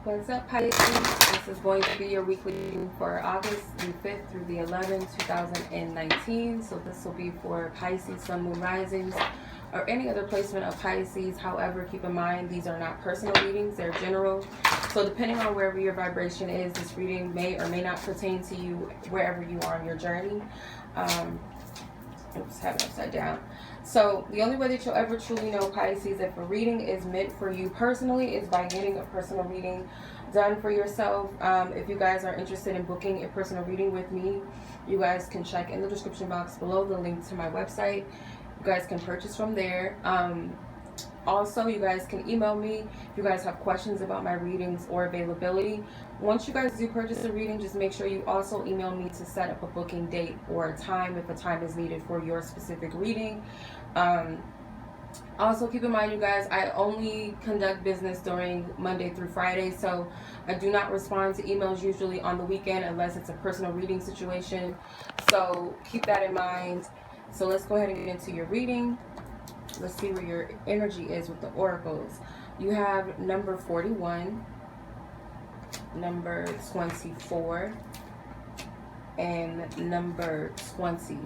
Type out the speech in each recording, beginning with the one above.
What's up, Pisces? This is going to be your weekly reading for August the 5th through the 11th, 2019. So this will be for Pisces, Sun, Moon, Risings, or any other placement of Pisces. However, keep in mind, these are not personal readings. They're general. So depending on wherever your vibration is, this reading may or may not pertain to you wherever you are on your journey. Oops, have it upside down. So the only way that you'll ever truly know, Pisces, if a reading is meant for you personally is by getting a personal reading done for yourself. If you guys are interested in booking a personal reading with me, you guys can check in the description box below the link to my website. You guys can purchase from there. Also, you guys can email me if you guys have questions about my readings or availability. Once you guys do purchase a reading, just make sure you also email me to set up a booking date or a time if a time is needed for your specific reading. Also, keep in mind, you guys, I only conduct business during Monday through Friday, so I do not respond to emails usually on the weekend unless it's a personal reading situation. So keep that in mind. So let's go ahead and get into your reading. Let's see where your energy is with the oracles. You have number 41, number 24, and number 20.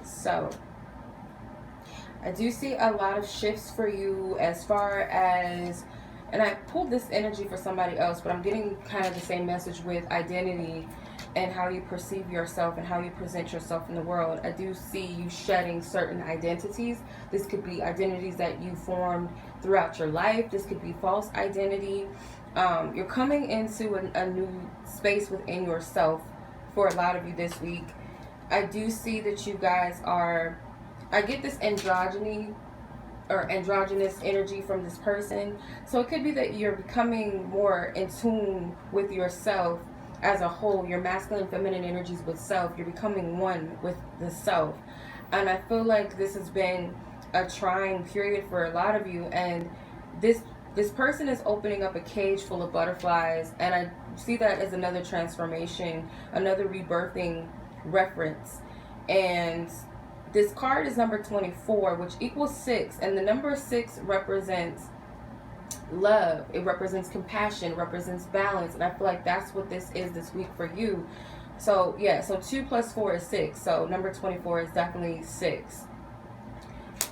So I do see a lot of shifts for you as far as, and I pulled this energy for somebody else, but I'm getting kind of the same message with identity and how you perceive yourself and how you present yourself in the world. I do see you shedding certain identities. This could be identities that you formed throughout your life. This could be false identity. You're coming into a new space within yourself for a lot of you this week. I do see that you guys are, I get this androgyny or androgynous energy from this person. So it could be that you're becoming more in tune with yourself as a whole, your masculine and feminine energies with self. You're becoming one with the self. And I feel like this has been a trying period for a lot of you, and this person is opening up a cage full of butterflies, and I see that as another transformation, another rebirthing reference. And this card is number 24, which equals 6, and the number 6 represents love. It represents compassion, represents balance, and I feel like that's what this is this week for you. So yeah, so 2 plus 4 is 6, so number 24 is definitely 6.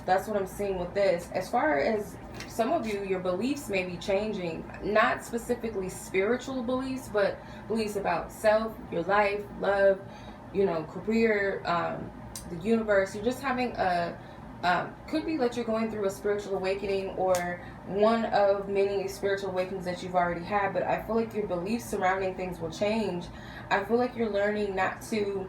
That's what I'm seeing with this. As far as some of you, your beliefs may be changing, not specifically spiritual beliefs, but beliefs about self, your life, love, you know, career, the universe. You're just having a could be that you're going through a spiritual awakening or one of many spiritual awakenings that you've already had, but I feel like your beliefs surrounding things will change. I feel like you're learning not to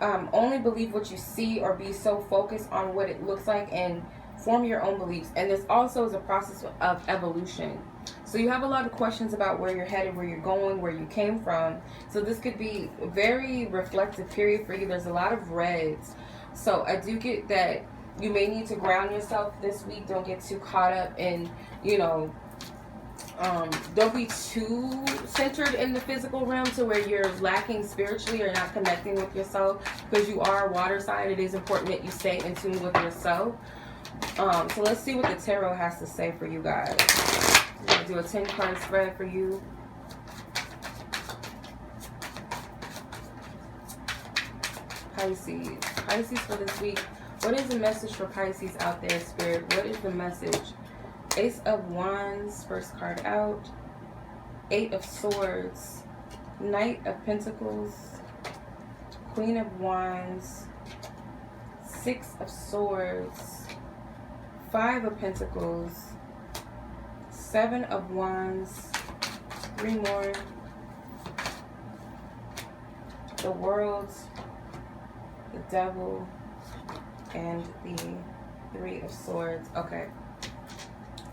only believe what you see or be so focused on what it looks like, and form your own beliefs. And this also is a process of evolution. So you have a lot of questions about where you're headed, where you're going, where you came from. So this could be a very reflective period for you. There's a lot of reds. So I do get that you may need to ground yourself this week. Don't get too caught up in, you know, don't be too centered in the physical realm to where you're lacking spiritually or not connecting with yourself, because you are a water sign. It is important that you stay in tune with yourself. So let's see what the tarot has to say for you guys. I'm going to do a 10-card spread for you. Pisces. Pisces for this week. What is the message for Pisces out there, Spirit? What is the message? Ace of Wands, first card out. 8 of Swords. Knight of Pentacles. Queen of Wands. 6 of Swords. 5 of Pentacles. 7 of Wands. 3 more. The World. The Devil. And the 3 of Swords. Okay.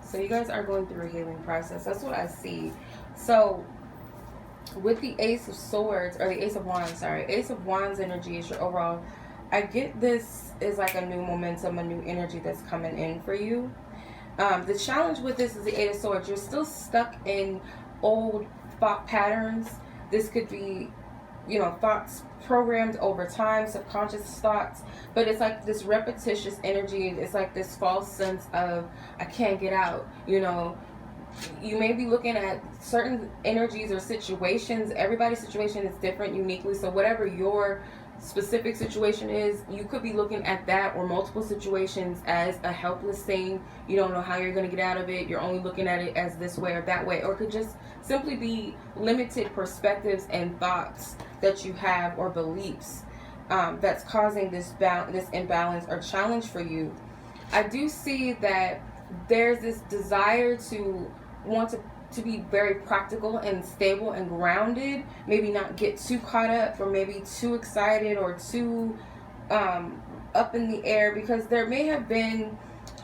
So you guys are going through a healing process. That's what I see. So with the Ace of Swords, or the Ace of Wands, sorry. Ace of Wands energy is your overall. I get this is like a new momentum, a new energy that's coming in for you. The challenge with this is the 8 of Swords. You're still stuck in old thought patterns. This could be, you know, thoughts programmed over time, subconscious thoughts, but it's like this repetitious energy. It's like this false sense of I can't get out, you know, You may be looking at certain energies or situations. Everybody's situation is different uniquely. So whatever your specific situation is, you could be looking at that or multiple situations as a helpless thing. You don't know how you're going to get out of it. You're only looking at it as this way or that way. Or it could just simply be limited perspectives and thoughts that you have or beliefs that's causing this imbalance or challenge for you. I do see that there's this desire to want to be very practical and stable and grounded, maybe not get too caught up or maybe too excited or too up in the air, because there may have been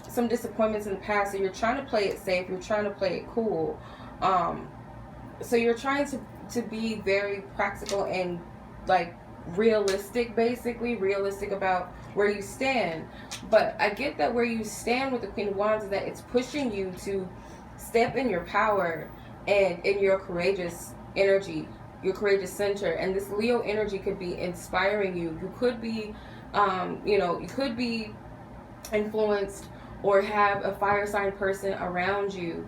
some disappointments in the past. So you're trying to play it safe, you're trying to play it cool, so you're trying to be very practical and like realistic, basically realistic about where you stand. But I get that where you stand with the Queen of Wands is that it's pushing you to step in your power and in your courageous energy, your courageous center. And this Leo energy could be inspiring you. You could be you could be influenced or have a fire sign person around you.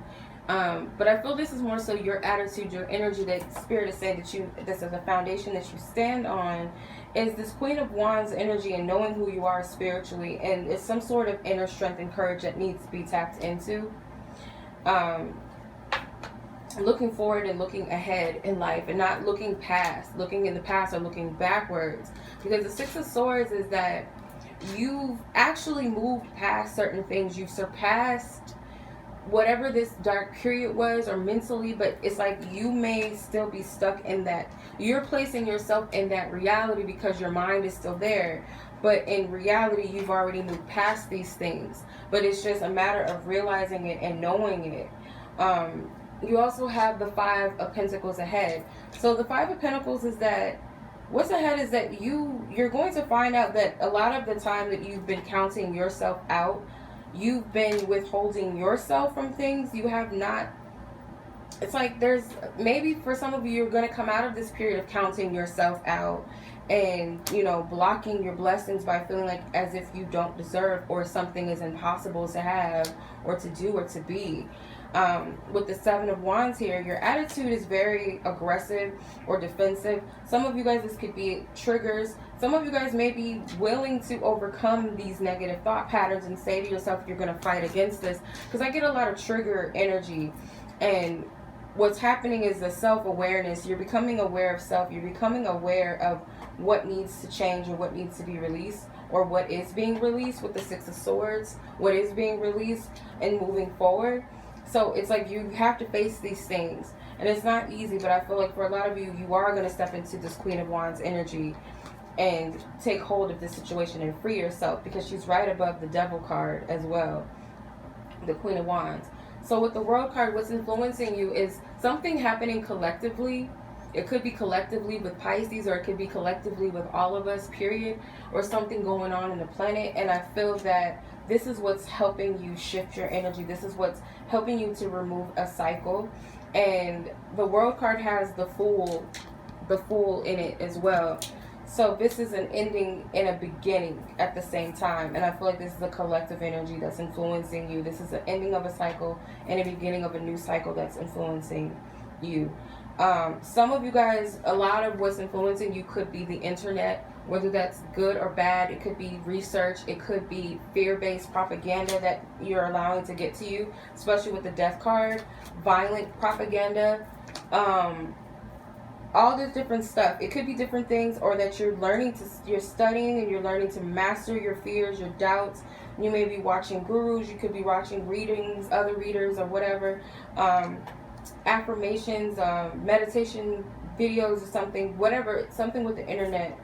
But I feel this is more so your attitude, your energy, that Spirit is saying that this is the foundation that you stand on, is this Queen of Wands energy and knowing who you are spiritually. And it's some sort of inner strength and courage that needs to be tapped into. Looking forward and looking ahead in life and not looking in the past or looking backwards. Because the Six of Swords is that you've actually moved past certain things. You've surpassed whatever this dark period was or mentally, but it's like you may still be stuck in that. You're placing yourself in that reality because your mind is still there, but in reality you've already moved past these things. But it's just a matter of realizing it and knowing it. You also have the Five of Pentacles ahead. So the Five of Pentacles is that what's ahead is that you're going to find out that a lot of the time that you've been counting yourself out, you've been withholding yourself from things. You have not. It's like there's maybe for some of you, you're going to come out of this period of counting yourself out and blocking your blessings by feeling like as if you don't deserve or something is impossible to have or to do or to be. With the Seven of Wands here, your attitude is very aggressive or defensive. Some of you guys, this could be triggers. Some of you guys may be willing to overcome these negative thought patterns and say to yourself, you're going to fight against this. Because I get a lot of trigger energy. And what's happening is the self-awareness. You're becoming aware of self. You're becoming aware of what needs to change or what needs to be released, or what is being released with the Six of Swords. What is being released and moving forward. So it's like you have to face these things. And it's not easy, but I feel like for a lot of you, you are going to step into this Queen of Wands energy and take hold of this situation and free yourself, because she's right above the Devil card as well, the Queen of Wands. So with the World card, what's influencing you is something happening collectively. It could be collectively with Pisces, or it could be collectively with all of us, period, or something going on in the planet. And I feel that this is what's helping you shift your energy. This is what's helping you to remove a cycle. And the World card has the Fool in it as well. So this is an ending and a beginning at the same time. And I feel like this is a collective energy that's influencing you. This is an ending of a cycle and a beginning of a new cycle that's influencing you. Some of you guys, a lot of what's influencing you could be the internet, whether that's good or bad. It could be research. It could be fear-based propaganda that you're allowing to get to you, especially with the Death card, violent propaganda, all this different stuff. It could be different things, or that you're studying and you're learning to master your fears, your doubts. You may be watching gurus. You could be watching readings, other readers or whatever. Affirmations, meditation videos or something, whatever, something with the internet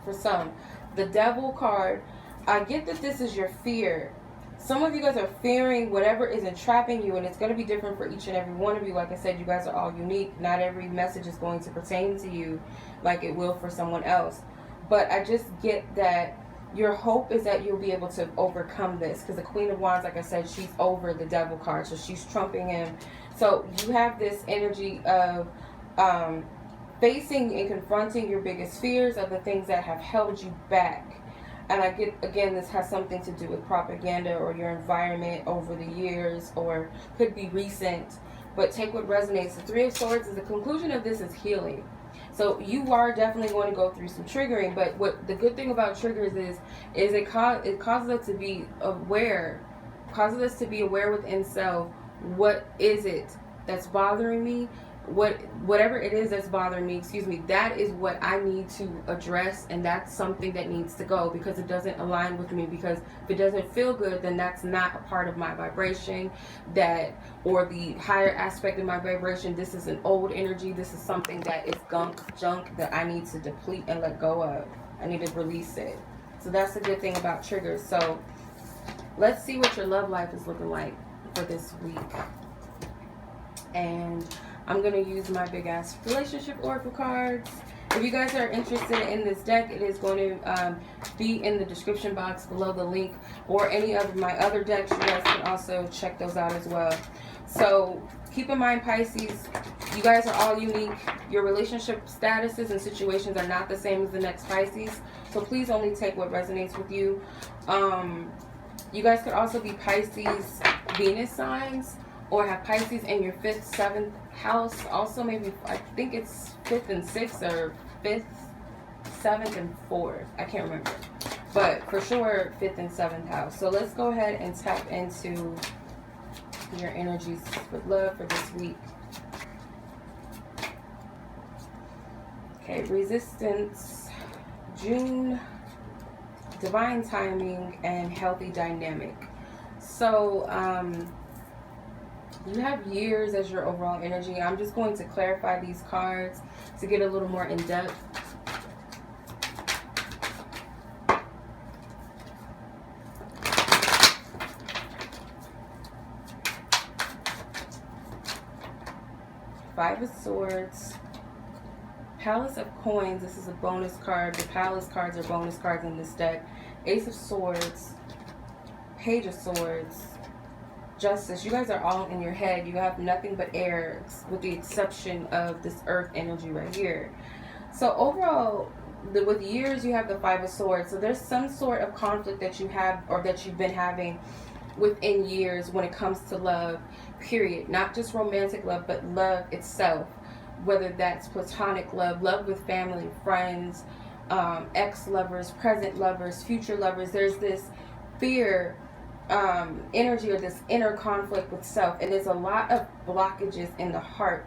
for some. The Devil card, I get that this is your fear. Some of you guys are fearing whatever is entrapping you, and it's going to be different for each and every one of you. Like I said, you guys are all unique. Not every message is going to pertain to you like it will for someone else. But I just get that your hope is that you'll be able to overcome this, because the Queen of Wands, like I said, she's over the Devil card, so she's trumping him. So you have this energy of facing and confronting your biggest fears, of the things that have held you back. And I get, again, this has something to do with propaganda or your environment over the years, or could be recent. But take what resonates. The Three of Swords is the conclusion of this is healing. So you are definitely going to go through some triggering. But what the good thing about triggers is it causes us to be aware. Causes us to be aware within self. What is it that's bothering me? Whatever it is that's bothering me, that is what I need to address, and that's something that needs to go, because it doesn't align with me. Because if it doesn't feel good, then that's not a part of my vibration, or the higher aspect of my vibration. This is an old energy. This is something that is junk that I need to deplete and let go of. I need to release it. So that's the good thing about triggers. So let's see what your love life is looking like for this week. And I'm going to use my big ass relationship oracle cards. If you guys are interested in this deck, it is going to be in the description box below the link, or any of my other decks. You guys can also check those out as well. So keep in mind, Pisces, you guys are all unique. Your relationship statuses and situations are not the same as the next Pisces. So please only take what resonates with you. You guys could also be Pisces Venus signs, or have Pisces in your 5th, 7th house. Also, maybe, I think it's 5th and 6th, or 5th, 7th, and 4th. I can't remember. But for sure, 5th and 7th house. So let's go ahead and tap into your energies with love for this week. Okay, resistance, June, divine timing, and healthy dynamic. So, you have years as your overall energy. I'm just going to clarify these cards to get a little more in depth. Five of Swords, Palace of Coins. This is a bonus card. The Palace cards are bonus cards in this deck. Ace of Swords, Page of Swords, Justice. You guys are all in your head. You have nothing but air, with the exception of this earth energy right here. So overall, with years, you have the Five of Swords. So there's some sort of conflict that you have, or that you've been having within years when it comes to love, period. Not just romantic love, but love itself. Whether that's platonic love, love with family, friends, ex-lovers, present lovers, future lovers. There's this fear energy, or this inner conflict with self, and there's a lot of blockages in the heart,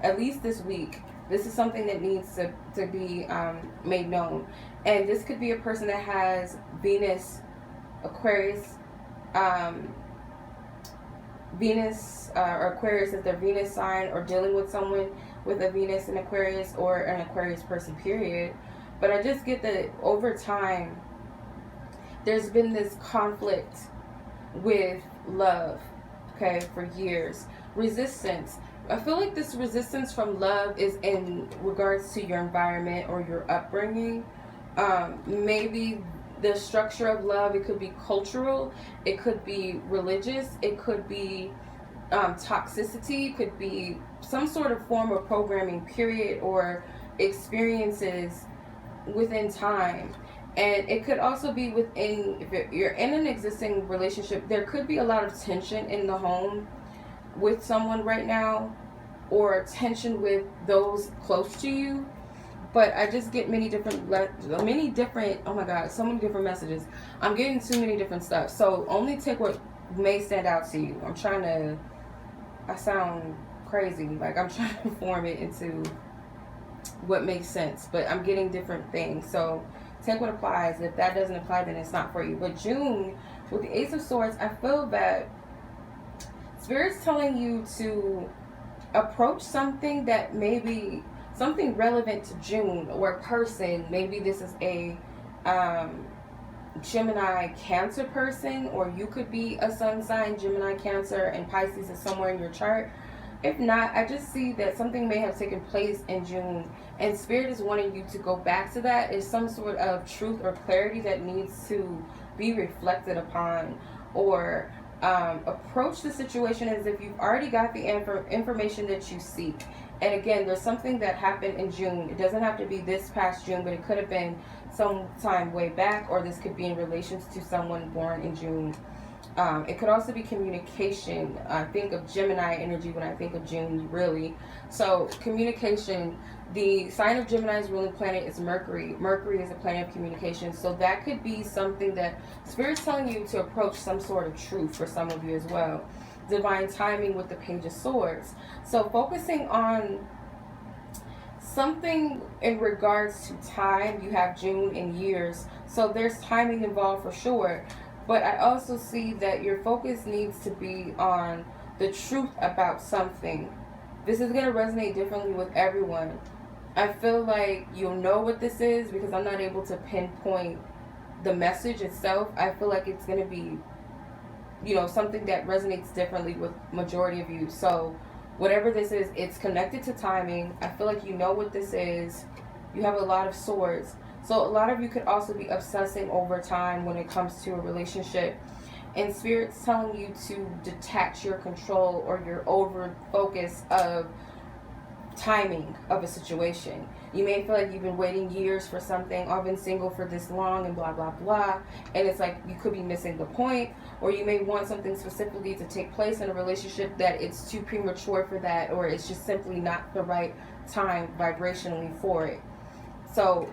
at least this week. This is something that needs to be made known. And this could be a person that has Venus, Aquarius, or Aquarius as their Venus sign, or dealing with someone with a Venus and Aquarius, or an Aquarius person, period. But I just get that over time there's been this conflict with love, okay, for years. Resistance. I feel like this resistance from love is in regards to your environment or your upbringing. Maybe the structure of love, it could be cultural, it could be religious, it could be toxicity, it could be some sort of form of programming, period, or experiences within time. And it could also be within, if you're in an existing relationship, there could be a lot of tension in the home with someone right now, or tension with those close to you. But I just get many different, oh my God, so many different messages. I'm getting too many different stuff. So only take what may stand out to you. I sound crazy. Like I'm trying to form it into what makes sense. But I'm getting different things. So take what applies. If that doesn't apply, then it's not for you. But June, with the Ace of Swords, I feel that Spirit's telling you to approach something that may be something relevant to June, or a person. Maybe this is a Gemini Cancer person, or you could be a sun sign Gemini Cancer, and Pisces is somewhere in your chart. If not, I just see that something may have taken place in June, and Spirit is wanting you to go back to that. Is some sort of truth or clarity that needs to be reflected upon, or approach the situation as if you've already got the information that you seek. And again, there's something that happened in June. It doesn't have to be this past June, but it could have been some time way back, or this could be in relation to someone born in June. It could also be communication. I think of Gemini energy when I think of June, really. So communication, the sign of Gemini's ruling planet is Mercury. Mercury is a planet of communication. So that could be something that Spirit's telling you to approach some sort of truth for some of you as well. Divine timing with the Page of Swords. So focusing on something in regards to time. You have June and years. So there's timing involved for sure. But I also see that your focus needs to be on the truth about something. This is going to resonate differently with everyone. I feel like you'll know what this is because I'm not able to pinpoint the message itself. I feel like it's going to be, something that resonates differently with majority of you. So whatever this is, it's connected to timing. I feel like you know what this is. You have a lot of swords. So a lot of you could also be obsessing over time when it comes to a relationship. And Spirit's telling you to detach your control or your over focus of timing of a situation. You may feel like you've been waiting years for something. I've been single for this long and blah, blah, blah. And it's like you could be missing the point. Or you may want something specifically to take place in a relationship that it's too premature for that. Or it's just simply not the right time vibrationally for it. So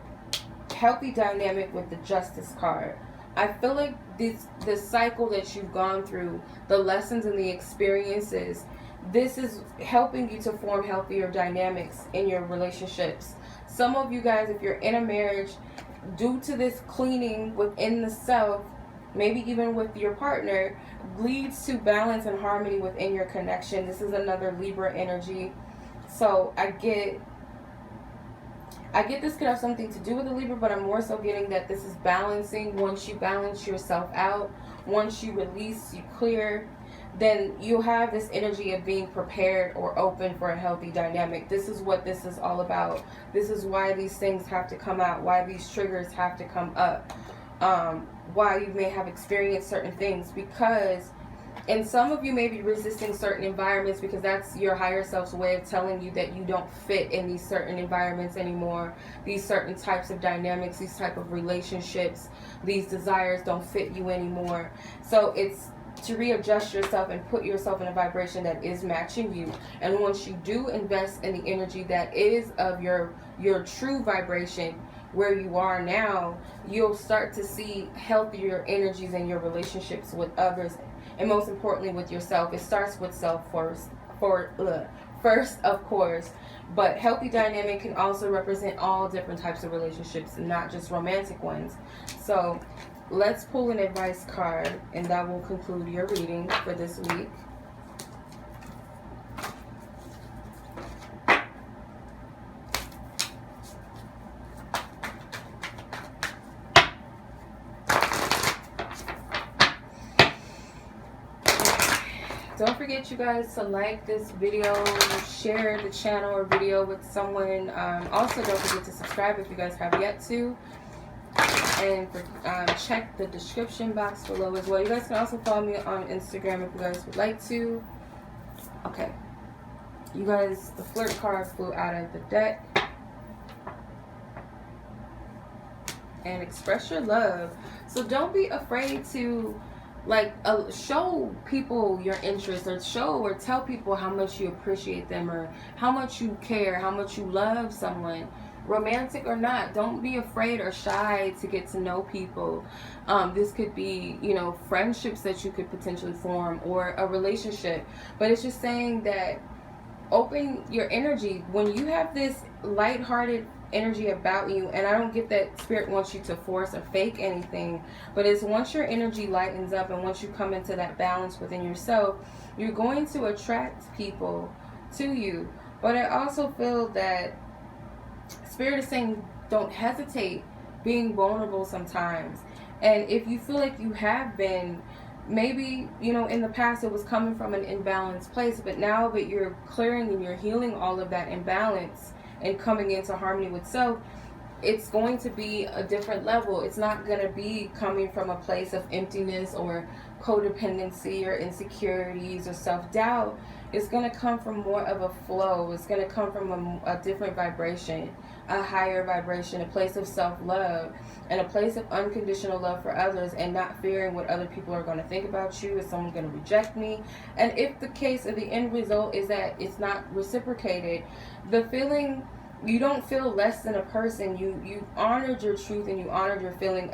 healthy dynamic with the Justice card. I feel like this cycle that you've gone through, the lessons and the experiences, this is helping you to form healthier dynamics in your relationships. Some of you guys, if you're in a marriage, due to this cleaning within the self, maybe even with your partner, leads to balance and harmony within your connection. This is another Libra energy. So I get this could have something to do with the Libra, but I'm more so getting that this is balancing. Once you balance yourself out, once you release, you clear, then you'll have this energy of being prepared or open for a healthy dynamic. This is what this is all about. This is why these things have to come out, why these triggers have to come up, why you may have experienced certain things, because and some of you may be resisting certain environments because that's your higher self's way of telling you that you don't fit in these certain environments anymore. These certain types of dynamics, these type of relationships, these desires don't fit you anymore. So it's to readjust yourself and put yourself in a vibration that is matching you. And once you do invest in the energy that is of your true vibration, where you are now, you'll start to see healthier energies in your relationships with others. And most importantly with yourself. It starts with self first, of course. But healthy dynamic can also represent all different types of relationships, not just romantic ones. So let's pull an advice card, and that will conclude your reading for this week. Don't forget, you guys, to like this video, share the channel or video with someone. Also, don't forget to subscribe if you guys have yet to. And check the description box below as well. You guys can also follow me on Instagram if you guys would like to. Okay. You guys, the flirt card flew out of the deck. And express your love. So don't be afraid to show people your interest, or show or tell people how much you appreciate them, or how much you care, how much you love someone, romantic or not. Don't be afraid or shy to get to know people. This could be, friendships that you could potentially form, or a relationship. But it's just saying that open your energy. When you have this lighthearted energy about you, and I don't get that Spirit wants you to force or fake anything, but it's once your energy lightens up and once you come into that balance within yourself, you're going to attract people to you. But I also feel that Spirit is saying don't hesitate being vulnerable sometimes. And if you feel like you have been, maybe, in the past it was coming from an imbalanced place, but now that you're clearing and you're healing all of that imbalance and coming into harmony with self, it's going to be a different level. It's not going to be coming from a place of emptiness or codependency or insecurities or self-doubt. it's going to come from more of a flow. It's going to come from a different vibration, a higher vibration, a place of self-love, and a place of unconditional love for others, and not fearing what other people are going to think about you. Is someone going to reject me? And if the case of the end result is that it's not reciprocated, the feeling, you don't feel less than a person. You honored your truth and you honored your feeling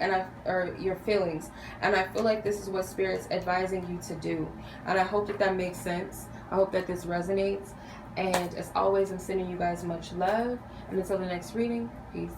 your feelings. And I feel like this is what Spirit's advising you to do. And I hope that makes sense. I hope that this resonates. And as always, I'm sending you guys much love. And until the next reading, peace.